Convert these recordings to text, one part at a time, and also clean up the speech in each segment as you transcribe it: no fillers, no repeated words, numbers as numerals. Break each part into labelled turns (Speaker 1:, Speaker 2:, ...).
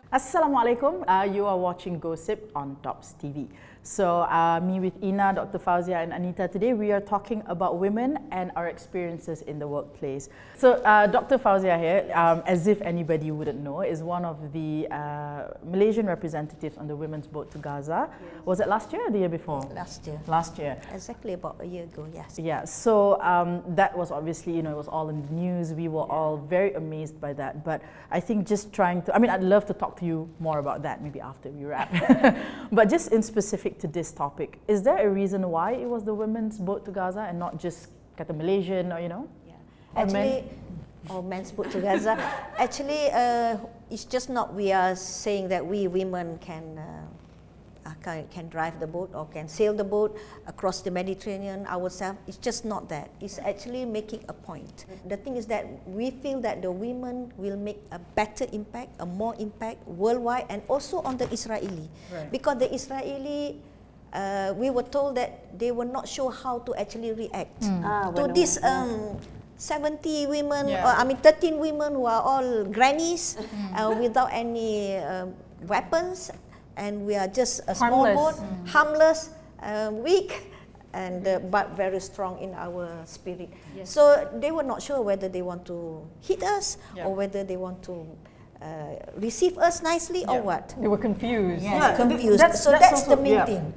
Speaker 1: Assalamualaikum. You are watching Gossip on DOPStv. So me with Ina, Dr. Fauzia and Anita, today we are talking about women and our experiences in the workplace. So Dr. Fauzia here, as if anybody wouldn't know, is one of the Malaysian representatives on the women's boat to Gaza. Yes. Was it last year or the year before?
Speaker 2: Last year.
Speaker 1: Last year.
Speaker 2: Exactly about a year ago, yes.
Speaker 1: Yeah, so that was obviously, it was all in the news. We were all very amazed by that. But I think just trying to, I'd love to talk to you more about that maybe after we wrap. But just in specific to this topic, is there a reason why it was the women's boat to Gaza and not just kata Malaysian or
Speaker 2: Yeah. Actually, or men's boat to Gaza. Actually, it's just not we are saying that we women can drive the boat or can sail the boat across the Mediterranean ourselves. It's just not that. It's actually making a point. The thing is that we feel that the women will make a better impact, a more impact worldwide and also on the Israeli. Right. Because the Israeli, we were told that they were not sure how to actually react to this 70 women, or 13 women who are all grannies without any weapons. And we are just a small boat, harmless, weak, and but very strong in our spirit. Yes. So they were not sure whether they want to hit us or whether they want to receive us nicely or what.
Speaker 3: They were confused.
Speaker 2: Yes, confused. That's also the main thing.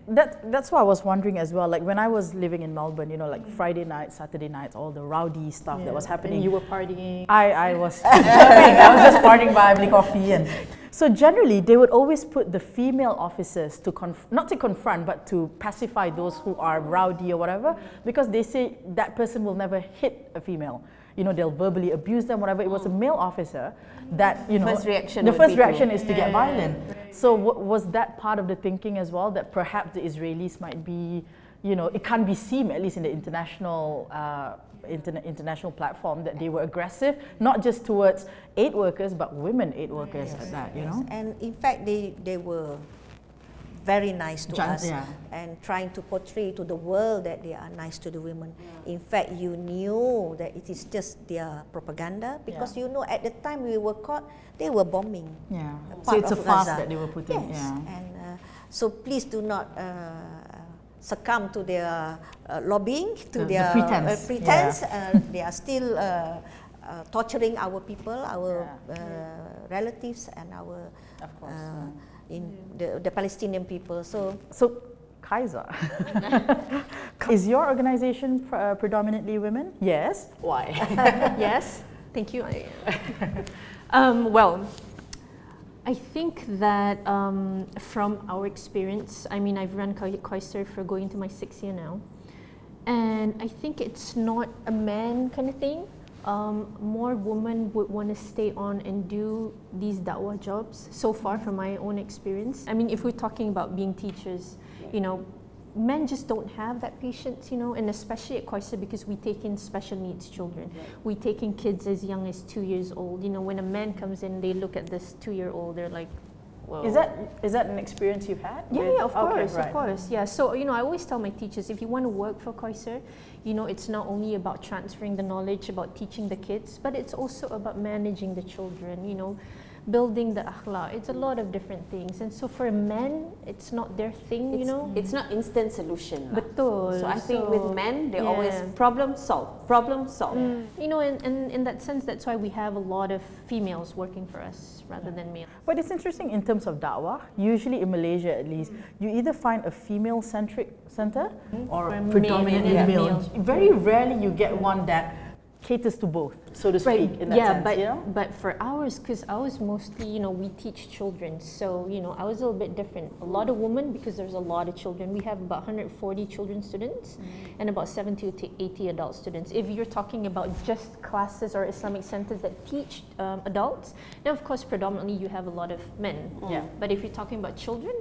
Speaker 1: That's what I was wondering as well. Like when I was living in Melbourne, like Friday nights, Saturday nights, all the rowdy stuff that was happening.
Speaker 3: And you were partying.
Speaker 1: I was I was just partying by having coffee. And so generally, they would always put the female officers to not to confront, but to pacify those who are rowdy or whatever, because they say that person will never hit a female. They'll verbally abuse them, whatever. It was a male officer that, the first reaction is to get violent. So was that part of the thinking as well, that perhaps the Israelis might be, it can't be seen, at least in the international international platform, that they were aggressive, not just towards aid workers, but women aid workers at that,
Speaker 2: And in fact, they were very nice to us and trying to portray to the world that they are nice to the women. In fact, you knew that it is just their propaganda because at the time we were caught, they were bombing.
Speaker 1: So it's a farce that they were putting.
Speaker 2: Yes, and so please do not succumb to their lobbying, to their pretense. They are still torturing our people, our relatives, and our the Palestinian people. So
Speaker 1: Kaiser, is your organization predominantly women? Yes. Why?
Speaker 3: Yes. Thank you. Well, I think that from our experience, I've run Kaiser for going to my 6th year now, and I think it's not a man kind of thing. More women would want to stay on and do these da'wah jobs, so far from my own experience. If we're talking about being teachers, men just don't have that patience, and especially at Kaiser, because we take in special needs children. We take in kids as young as 2 years old. When a man comes in, they look at this 2-year-old, they're like, whoa.
Speaker 1: Is that an experience you've had?
Speaker 3: Yeah, of course. Yeah. So I always tell my teachers, if you want to work for Kaiser, it's not only about transferring the knowledge, about teaching the kids, but it's also about managing the children. Building the akhlaq. It's a lot of different things, and so for men, it's not their thing.
Speaker 4: It's not instant solution.
Speaker 3: Betul.
Speaker 4: So I think with men, they always problem solve. And
Speaker 3: in that sense, that's why we have a lot of females working for us rather than males.
Speaker 1: But it's interesting in terms of da'wah. Usually in Malaysia, at least, you either find a female-centric center or predominantly male. Very rarely you get one that caters to both, so to speak, in that sense.
Speaker 3: But for ours, because ours mostly, we teach children, so I was a little bit different. A lot of women, because there's a lot of children. We have about 140 children students and about 70 to 80 adult students. If you're talking about just classes or Islamic centers that teach adults, now of course predominantly you have a lot of men. But if you're talking about children,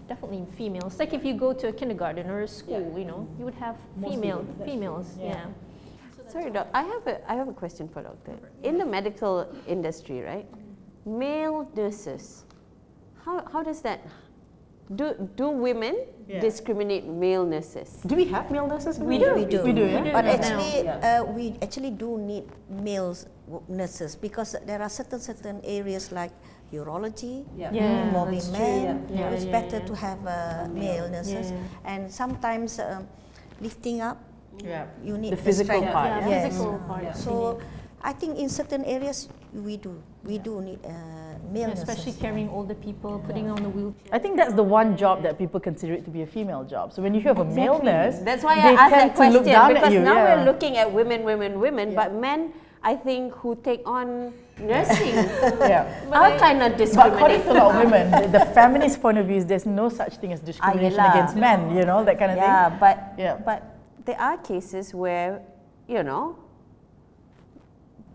Speaker 3: definitely females. Like if you go to a kindergarten or a school, you would have females.
Speaker 4: Sorry, Doc. I have a question for Doctor. In the medical industry, right? Male nurses, how does that do women discriminate male nurses?
Speaker 1: Do we have male nurses?
Speaker 2: We do.
Speaker 1: We do, yeah?
Speaker 2: But actually, we actually do need male nurses because there are certain areas like urology involving men. It's better to have male nurses, and sometimes lifting up. You need
Speaker 1: the physical part.
Speaker 3: Physical part.
Speaker 2: So I think in certain areas we do need male nurses.
Speaker 3: Especially carrying older people, putting on the wheelchair.
Speaker 1: I think that's the one job that people consider it to be a female job. So when you have a male nurse,
Speaker 4: that's why
Speaker 1: they
Speaker 4: I asked
Speaker 1: tend
Speaker 4: that
Speaker 1: to look
Speaker 4: question,
Speaker 1: down
Speaker 4: because
Speaker 1: at you.
Speaker 4: now we're looking at women, but men, I think, who take on nursing are kind of
Speaker 1: But according
Speaker 4: discriminated.
Speaker 1: to a lot of women, the feminist point of view is there's no such thing as discrimination against men, you know, that kind of thing.
Speaker 4: But there are cases where, you know,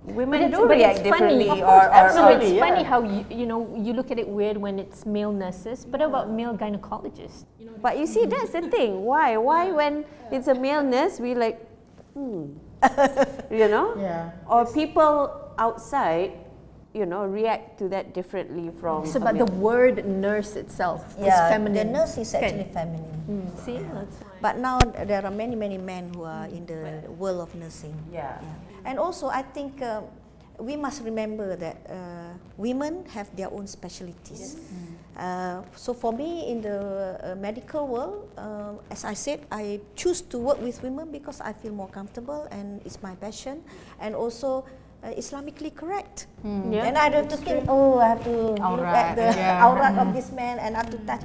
Speaker 4: women do react differently.
Speaker 3: It's funny how you look at it weird when it's male nurses, but about male gynecologists?
Speaker 4: But you see, that's the thing. Why when it's a male nurse, we like, you know? Or people outside, you know, react to that differently from.
Speaker 3: So, but the word nurse itself is feminine.
Speaker 2: The nurse is actually feminine.
Speaker 3: See, that's why.
Speaker 2: But now there are many men who are in the world of nursing. And also, I think we must remember that women have their own specialties. So for me, in the medical world, as I said, I choose to work with women because I feel more comfortable and it's my passion, and also Islamically correct. And I don't have to think, I have to look at the aurat of this man and I have to touch.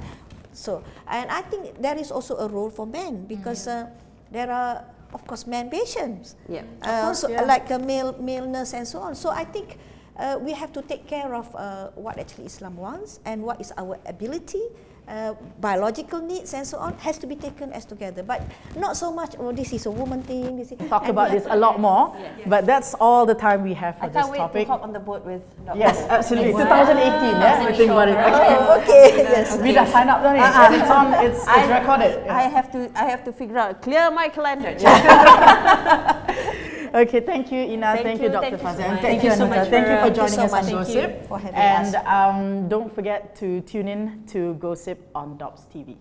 Speaker 2: So, and I think there is also a role for men because there are, of course, man patients. Like a male nurse and so on. So I think we have to take care of what actually Islam wants and what is our ability, biological needs and so on has to be taken as together. But not so much, this is a woman thing.
Speaker 1: Talk about this a lot more, but that's all the time we have for this topic.
Speaker 4: I can't wait to hop on the boat with Dr.
Speaker 1: Yes, absolutely. 2018, we think about it.
Speaker 2: Yes.
Speaker 1: We dah sign up, don't we? It's recorded.
Speaker 4: I have to figure out, clear my calendar.
Speaker 1: Okay, thank you, Ina. Thank you, Dr. Fazia. And thank you, Anita. Thank you for joining us on Gossip.
Speaker 2: For having us.
Speaker 1: And don't forget to tune in to Gossip on DOPStv.